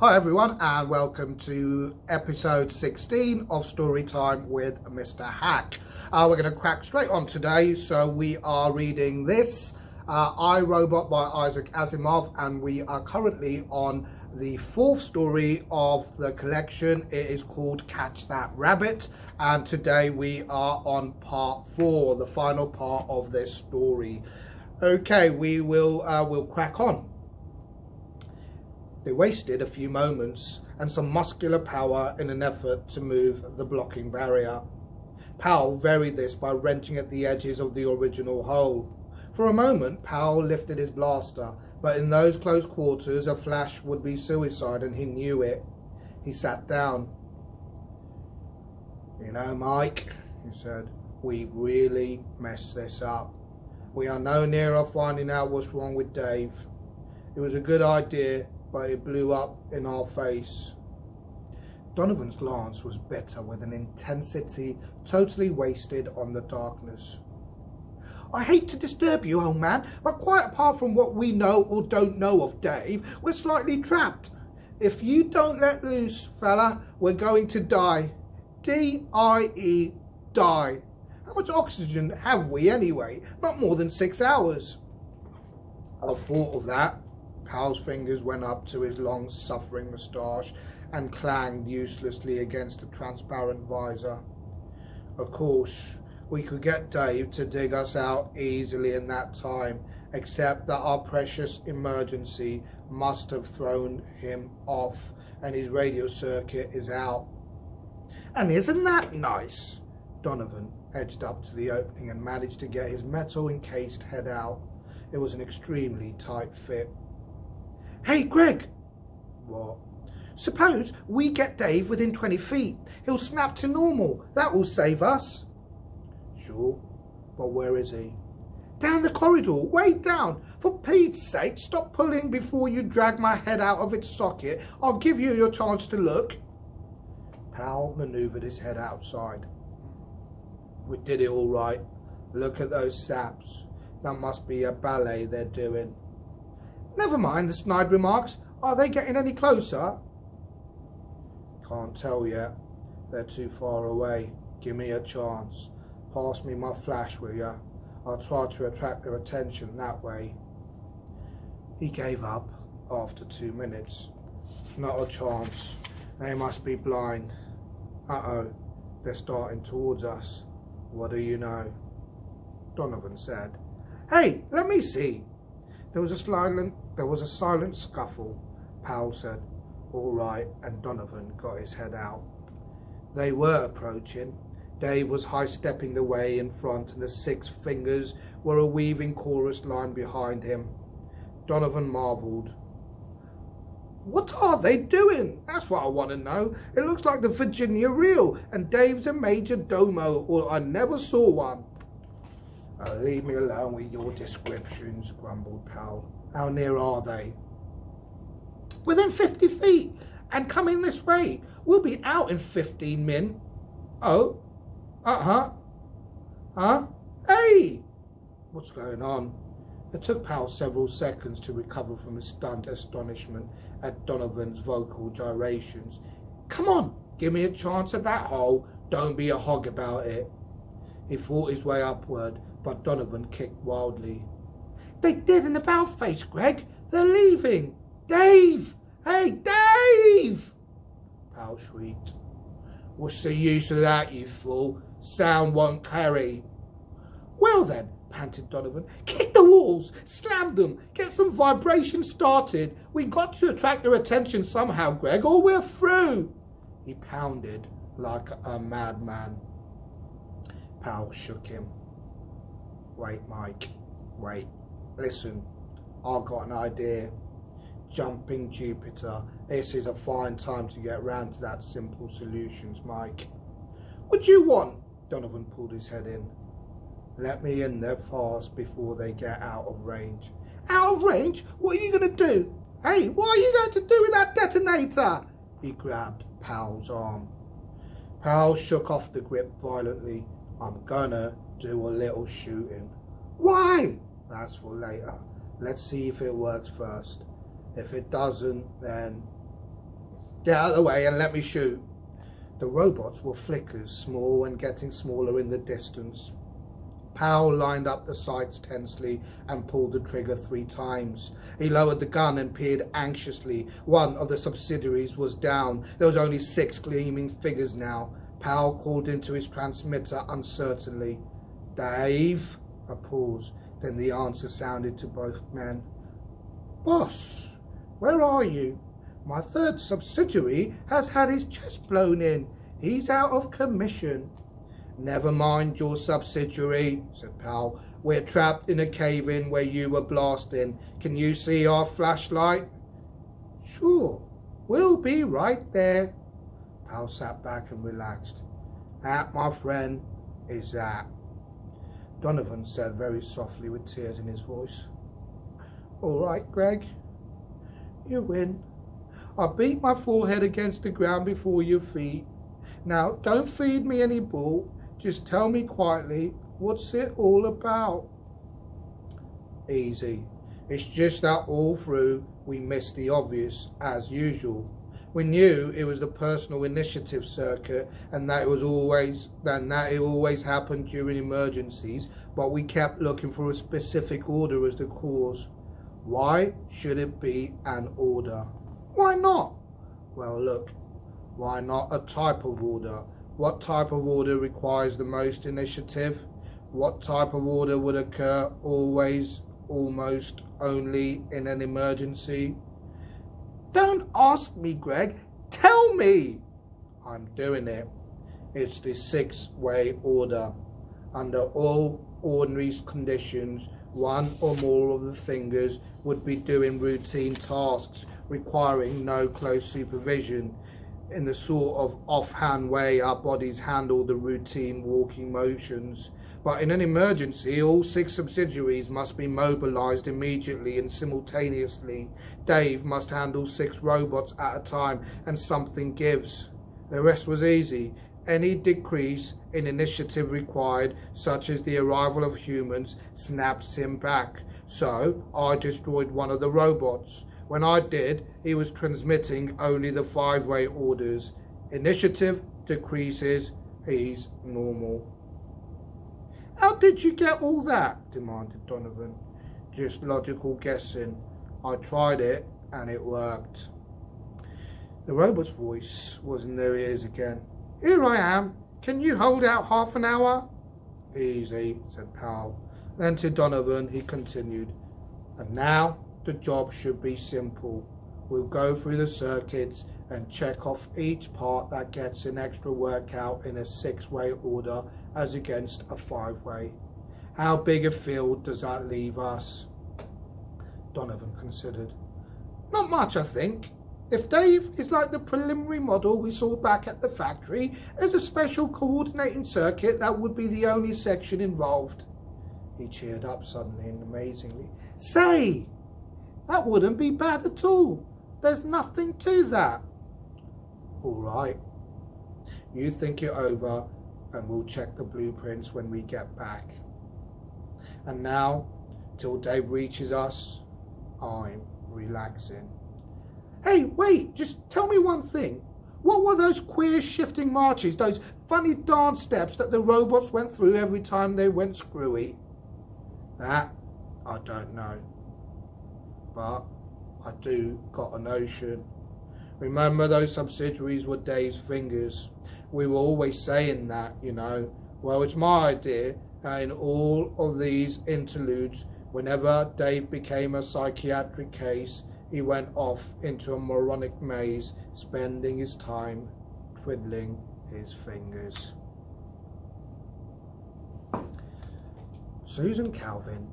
Hi everyone, and welcome to episode 16 of Storytime with Mr. Haque. We're going to crack straight on today. So we are reading this, I, Robot by Isaac Asimov, and we are currently on the fourth story of the collection. It is called Catch That Rabbit, and today we are on part 4, the final part of this story. Okay, we'll crack on. They wasted a few moments and some muscular power in an effort to move the blocking barrier. Powell varied this by wrenching at the edges of the original hole. For a moment, Powell lifted his blaster, but in those close quarters a flash would be suicide, and he knew it. He sat down. "You know, Mike," he said, "we've really messed this up. We are no nearer finding out what's wrong with Dave. It was a good idea, but it blew up in our face." Donovan's glance was bitter, with an intensity totally wasted on the darkness. "I hate to disturb you, old man, but quite apart from what we know or don't know of Dave, we're slightly trapped. If you don't let loose, fella, we're going to die. D-I-E, die. How much oxygen have we anyway? Not more than 6 hours. I've thought of that." Powell's fingers went up to his long, suffering moustache and clanged uselessly against the transparent visor. "Of course, we could get Dave to dig us out easily in that time, except that our precious emergency must have thrown him off, and his radio circuit is out." "And isn't that nice?" Donovan edged up to the opening and managed to get his metal-encased head out. It was an extremely tight fit. "Hey, Greg." "What?" "Suppose we get Dave within 20 feet. He'll snap to normal. That will save us." "Sure, but where is he?" "Down the corridor, way down. For Pete's sake, stop pulling before you drag my head out of its socket. I'll give you your chance to look." Powell manoeuvred his head outside. "We did it all right. Look at those saps. That must be a ballet they're doing." "Never mind the snide remarks. Are they getting any closer?" "Can't tell yet. They're too far away. Give me a chance. Pass me my flash, will ya? I'll try to attract their attention that way." He gave up after 2 minutes. "Not a chance. They must be blind. Uh-oh, they're starting towards us. What do you know?" Donovan said. "Hey, let me see." There was a silent scuffle. Powell said, "All right," and Donovan got his head out. They were approaching. Dave was high-stepping the way in front, and the 6 fingers were a weaving chorus line behind him. Donovan marvelled. "What are they doing? That's what I want to know. It looks like the Virginia Reel, and Dave's a major domo, or I never saw one." "Leave me alone with your descriptions," grumbled Powell. "How near are they?" "Within 50 feet, and coming this way. We'll be out in 15 min." "Oh? Huh? Hey!" "What's going on?" It took Powell several seconds to recover from his stunned astonishment at Donovan's vocal gyrations. "Come on, give me a chance at that hole. Don't be a hog about it." He fought his way upward, but Donovan kicked wildly. "They did an about-face, Greg. They're leaving. Dave! Hey, Dave!" Powell shrieked. "What's the use of that, you fool? Sound won't carry." "Well then," panted Donovan, "kick the walls, slam them, get some vibration started. We've got to attract their attention somehow, Greg, or we're through." He pounded like a madman. Powell shook him. "Wait, Mike, wait. Listen, I've got an idea. Jumping Jupiter, this is a fine time to get round to that simple solutions, Mike." "What do you want?" Donovan pulled his head in. "Let me in there fast before they get out of range." "Out of range? What are you going to do? Hey, what are you going to do with that detonator?" He grabbed Powell's arm. Powell shook off the grip violently. "I'm gonna do a little shooting." "Why?" "That's for later. Let's see if it works first. If it doesn't, then..." Get out of the way and let me shoot. The robots were flickers, small and getting smaller in the distance. Powell lined up the sights tensely and pulled the trigger 3 times. He lowered the gun and peered anxiously. One of the subsidiaries was down. There was only 6 gleaming figures now. Powell called into his transmitter uncertainly. Dave? A pause. Then the answer sounded to both men. Boss, where are you? My 3rd subsidiary has had his chest blown in. He's out of commission. Never mind your subsidiary, said Powell. We're trapped in a cave-in where you were blasting. Can you see our flashlight? Sure, we'll be right there. Powell sat back and relaxed. That, my friend, is that. Donovan said very softly with tears in his voice. All right, Greg. You win. I beat my forehead against the ground before your feet. Now, don't feed me any bull. Just tell me quietly, what's it all about? Easy. It's just that all through we missed the obvious, as usual. We knew it was the personal initiative circuit and that it always happened during emergencies, but we kept looking for a specific order as the cause. Why should it be an order? Why not? Well, look, why not a type of order? What type of order requires the most initiative? What type of order would occur always, almost, only in an emergency? Don't ask me, Greg. Tell me. I'm doing it. It's the 6-way order. Under all ordinary conditions, one or more of the fingers would be doing routine tasks requiring no close supervision. In the sort of offhand way our bodies handle the routine walking motions. But in an emergency, all 6 subsidiaries must be mobilized immediately and simultaneously. Dave must handle 6 robots at a time, and something gives. The rest was easy. Any decrease in initiative required, such as the arrival of humans, snaps him back. So I destroyed one of the robots. When I did, he was transmitting only the 5-way orders. Initiative decreases, he's normal. How did you get all that? Demanded Donovan. Just logical guessing. I tried it and it worked. The robot's voice was in their ears again. Here I am. Can you hold out half an hour? Easy, said Powell. Then to Donovan he continued. And now the job should be simple. We'll go through the circuits and check off each part that gets an extra workout in a 6-way order as against a 5-way. How big a field does that leave us? Donovan considered. Not much, I think. If Dave is like the preliminary model we saw back at the factory, as a special coordinating circuit, that would be the only section involved. He cheered up suddenly and amazingly. Say! That wouldn't be bad at all. There's nothing to that. All right. You think it over and we'll check the blueprints when we get back. And now, till Dave reaches us, I'm relaxing. Hey, wait, just tell me one thing. What were those queer shifting marches, those funny dance steps that the robots went through every time they went screwy? That, I don't know. But I do got a notion. Remember those subsidiaries were Dave's fingers. We were always saying that, you know. Well, it's my idea, and in all of these interludes, whenever Dave became a psychiatric case, he went off into a moronic maze, spending his time twiddling his fingers. Susan Calvin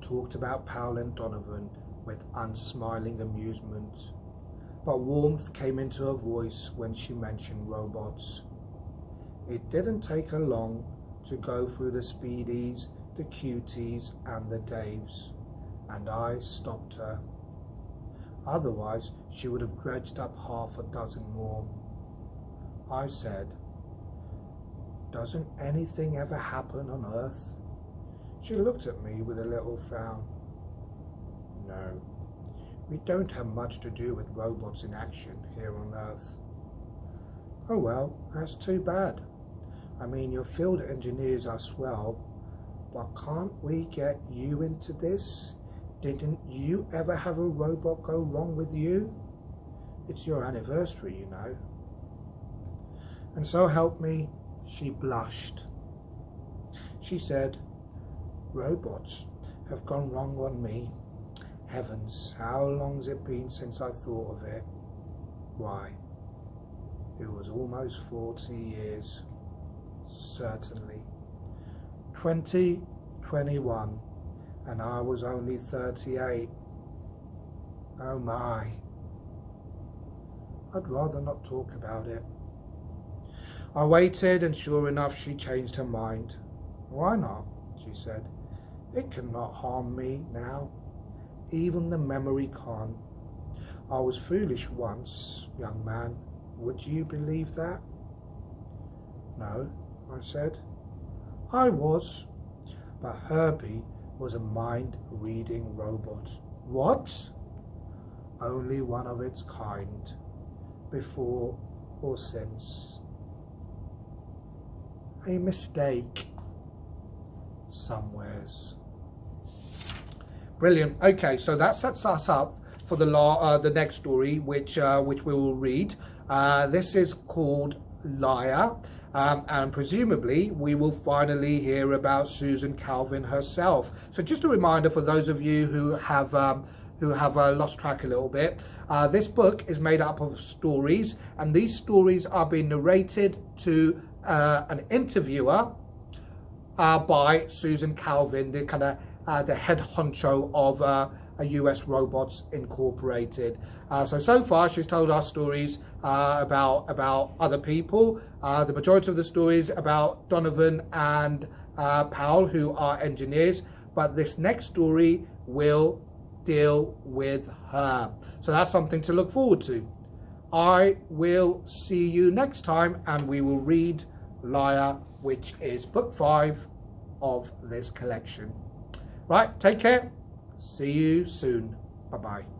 talked about Powell and Donovan with unsmiling amusement, but warmth came into her voice when she mentioned robots. It didn't take her long to go through the Speedies, the Cuties and the Daves, and I stopped her. Otherwise she would have dredged up half a dozen more. I said, "Doesn't anything ever happen on Earth?" She looked at me with a little frown. No, We don't have much to do with robots in action here on Earth. Oh well, that's too bad. I mean, your field engineers are swell, but can't we get you into this? Didn't you ever have a robot go wrong with you? It's your anniversary, you know. And so help me, she blushed. She said, robots have gone wrong on me. Heavens, how long's it been since I thought of it? Why, it was almost 40 years. Certainly. 2021, and I was only 38. Oh my. I'd rather not talk about it. I waited, and sure enough she changed her mind. Why not? She said. It cannot harm me now. Even the memory can't. I was foolish once, young man. Would you believe that? No, I said. I was. But Herbie was a mind-reading robot. What? Only one of its kind. Before or since. A mistake. Somewheres. Brilliant. Okay, so that sets us up for the next story, which we will read. This is called Liar, and presumably we will finally hear about Susan Calvin herself. So just a reminder for those of you who have lost track a little bit. This book is made up of stories, and these stories are being narrated to an interviewer by Susan Calvin, the kind of the head honcho of a US Robots Incorporated. So far she's told us stories about other people. The majority of the stories about Donovan and Powell, who are engineers, but this next story will deal with her. So that's something to look forward to. I will see you next time, and we will read Liar, which is book 5 of this collection. Right, take care. See you soon. Bye-bye.